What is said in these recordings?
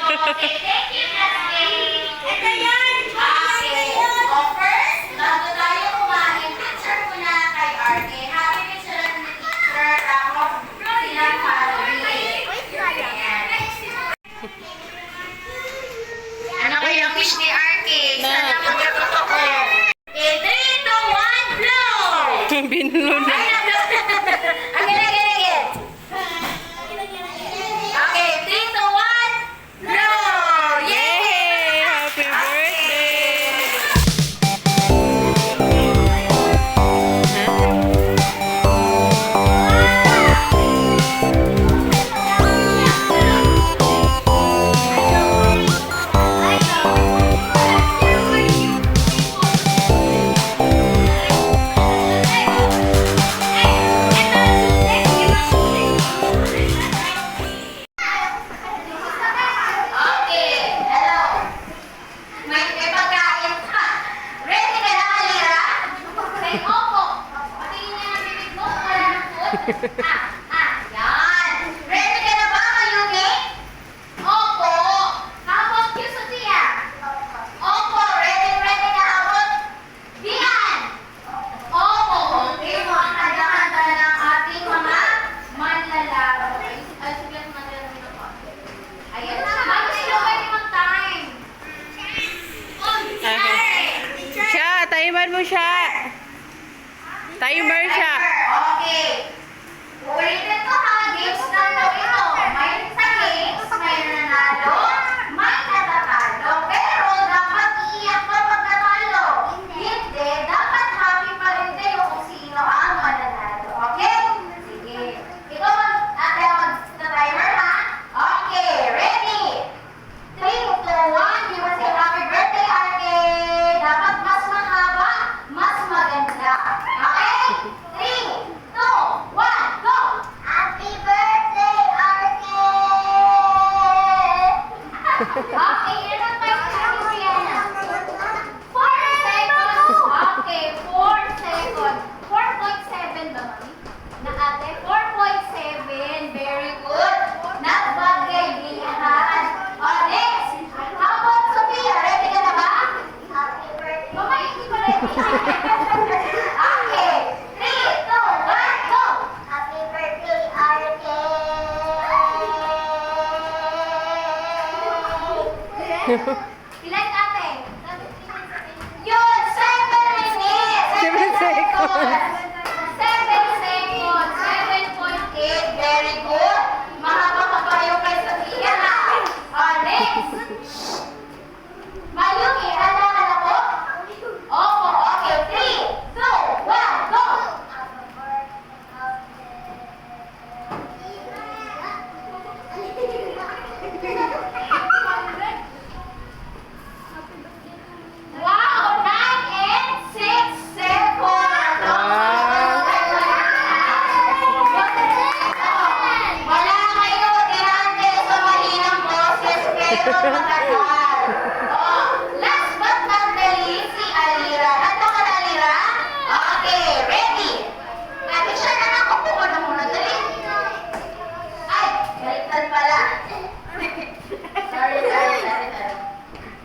Okay, thank you, Jasmine. Ito yan. Okay. O first, bago tayo kumain, picture muna kay Arte. Happy picture ni teacher. Tapos, silang Halloween. Ano kayang wish ni Arte? Sana magkatotoo. Okay, 3, 2, 1, blow! Binulo na. Again. Okay, 3, 2, 1, blow! Yay! Happy birthday! Okay, hello. May pagkain ka. Ready ka na, Kalira? Say opo. Patingin niya ng bibig mo. Wala ng food. Yan. Ready ka na ba, Mayuki? Opo. How about you, Sophia? Opo. Ready ka about? Dian? Opo. Okay, mga kanta-kanta ng ating mga manlalaro. Ay, sige, manlalaro na po. Ayan. Bago sila pwede mag-time. Siya, timer mo siya. Timer siya. Okay. Ulitin ko ha. Games lang daw ito. May sa games, may nanalo, may natatalo. Pero dapat iiyak kapag natalo. Hindi. Dapat happy pa rin kayo kung sino ang mananalo. Okay? Sige. Ikaw mag-timer ha? Okay. Ready? 3, 2, 1. You will say happy birthday, Arte. Dapat mas mahaba, mas maganda. Okay? 3, 2, 1, go! Happy birthday, Arte! Okay, ilan tayo sa Rihanna? 4 seconds. Okay, 4 seconds. 4.7 ba, mami? Na ate? 4.7. Very good. Not bad, kaibigan. Next. How about Sophia? Ready ka na ba? Happy birthday. Mama, hindi ko ready. Okay. 3, 2, 1, go! Happy birthday, Arte! Ilan ate? Yun! 7 minutes! 7 seconds. 7 seconds. 7.8. Very good. Mahaba pa kayo kay Sophia ha. Next. Mayuki, handa ka na po? Opo. Okay. 3, 2, 1, go! Wow! 9 and 6 seconds. Wala kayo tirante sa malinang boses, pero matagal. Oh, last but not the least, si Alira. Handa ka na, Alira? Okay, ready? Ate siya na lang. Upo ka na muna. Dali. Ay, baliktad pala. Sorry.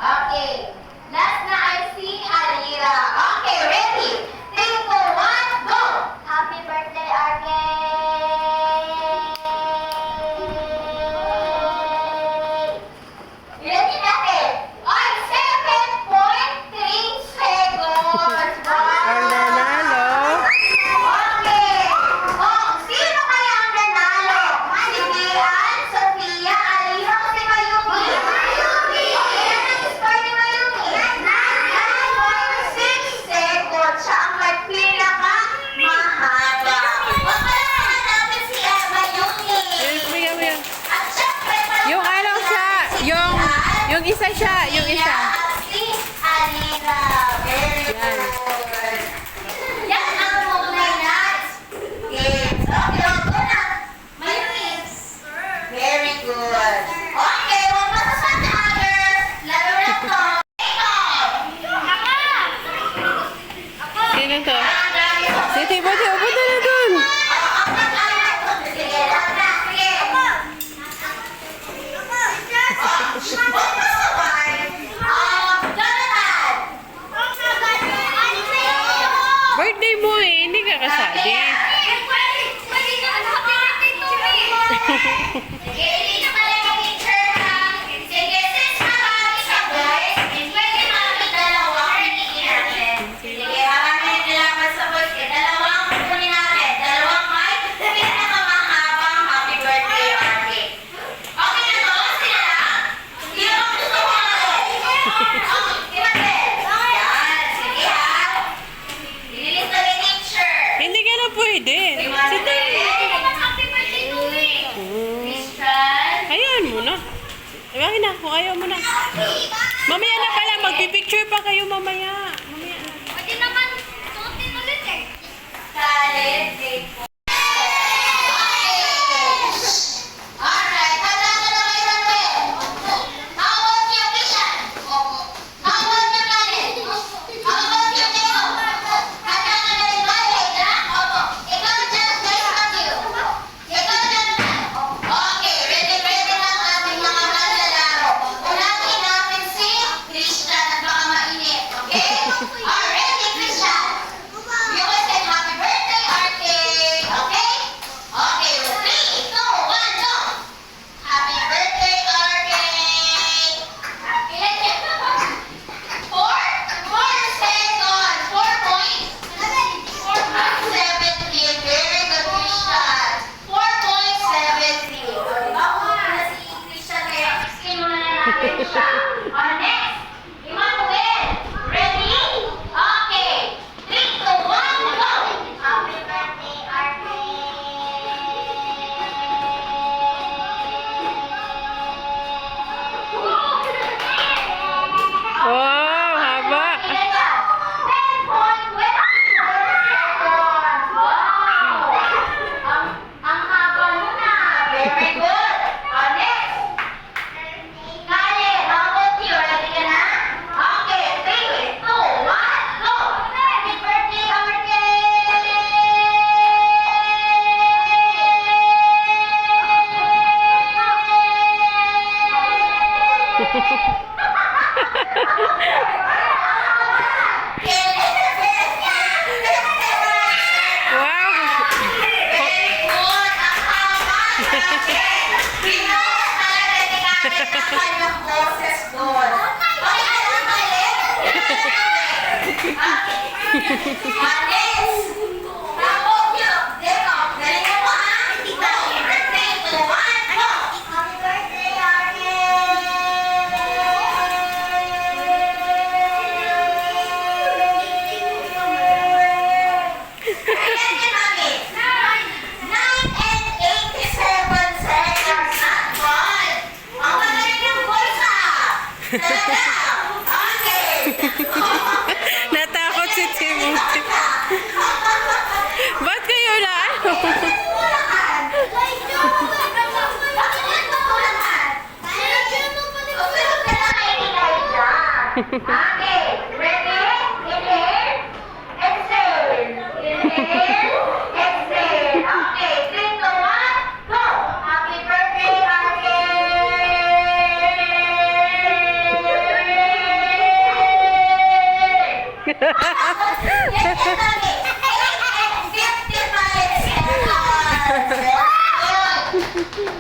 Okay. Last na ay si Alira. Okay, ready? 3, 2, 1, go! Happy birthday, Arte! Ilan din natin? Ay, 7.3 seconds! Ang nanalo. Okay. Oh, sino kaya ang nanalo? Si Dian, Sophia, Alira, o si Mayumi? Mayumi! Okay, yan ang score ni Mayumi. 9.6 seconds. Siya ang may pinakamahaba. Pagpalaman natin si Mayumi. Bigyan mo yan. At syempre, Yung ano siya, yung isa siya, yung isa. Si Alira. Very Yan. good. Yan ang tunay na games. Okay, go na. Mayronis. Very good. Okay, huwag masasan na others. Laro na to. Ikaw. Sino to? Si Tibo, punta na dun. Sige, lahat na. Sige. birthday mo eh. Hindi ka kasali. Pwede na happy birthday to me. Sige, hindi na pala yung picture ha. Sige, since marami siya guys, pwede marami dalawa kunin natin. Sige, marami nalaman sa voice eh. Dalawang kunin natin. Dalawang mic. Pinakamahabang happy birthday party. Okay na to? Sila lang? Hindi mo gusto ko na to. Okay, yan. Sige ha. Ililista yung picture. Hindi ka na pwede. Sige. Happy birthday to me. Christian. Ayan mo na. Ayaw na. Kung ayaw mo na. Mamaya na pala. Magpipicture pa kayo mamaya. Mamaya na. Pwede naman suotin ulit eh. Salad, cake po. Alright, handa na kayo ng bed. How about you, Christian? How about you, Khaled? How about you, Teo? Handa ka na rin ba, Leila? Opo. Ikaw dyan, guys, Matthew. Ikaw dyan, okay, ready na ang ating mga maglalaro. Unahin natin si Christian at baka mainit, okay? Already, Christian? You will say happy birthday, RK. Okay? Okay, 3, 2, 1, go! Happy birthday, RK. Ilan yan? 4 seconds. 4 points. 4.70. Very good, Christian. 4.70. Ako na si Christian kaya kinuna na natin siya. Next, Emmanuel. Ready? Okay. 3, 2, 1, go! Happy birthday, RK. Wow, haba. Ang haba mo na. Very good. Next. Kale, how about you? Ready ka na? Okay, 3, 2, 1, go! Happy birthday, RK! Wow. Natakot si Timothy. Ba't kayo na? Okay, ready? Inhale, exhale. Inhale, exhale. Okay, 3, 2, 1, go! Happy birthday, RK!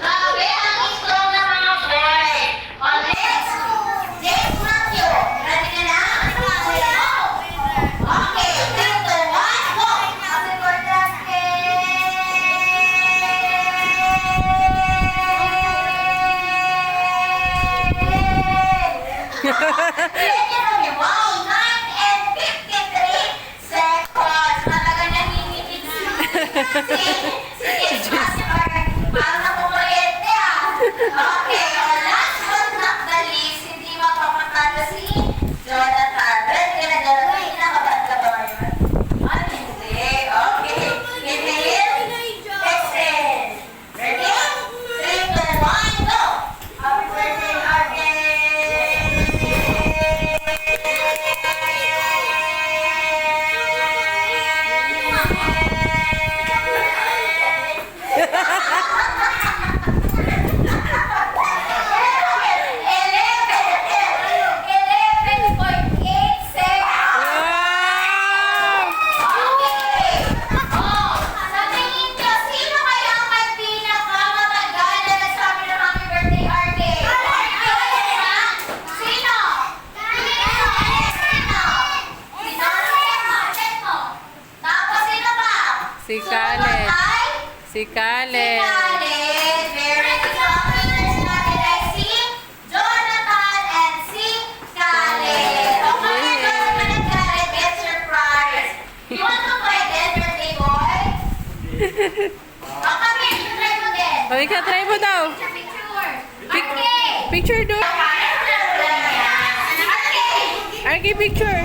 Grabe, ang strong na mga boy. Next, Matthew. Ready ka na? Okay, 3, 2, 1, go! Happy birthday! Wow, 9 and 53 seconds. Si Si Kale. Khaled. Very good. Pictures natin ay si Jonathan and si Khaled. O naman ang Khaled gets your prize. You want to try din, birthday boy? O kami, try mo din. O, ikaw, try mo daw. Picture. Okay. Picture do. Okay. Arky, picture.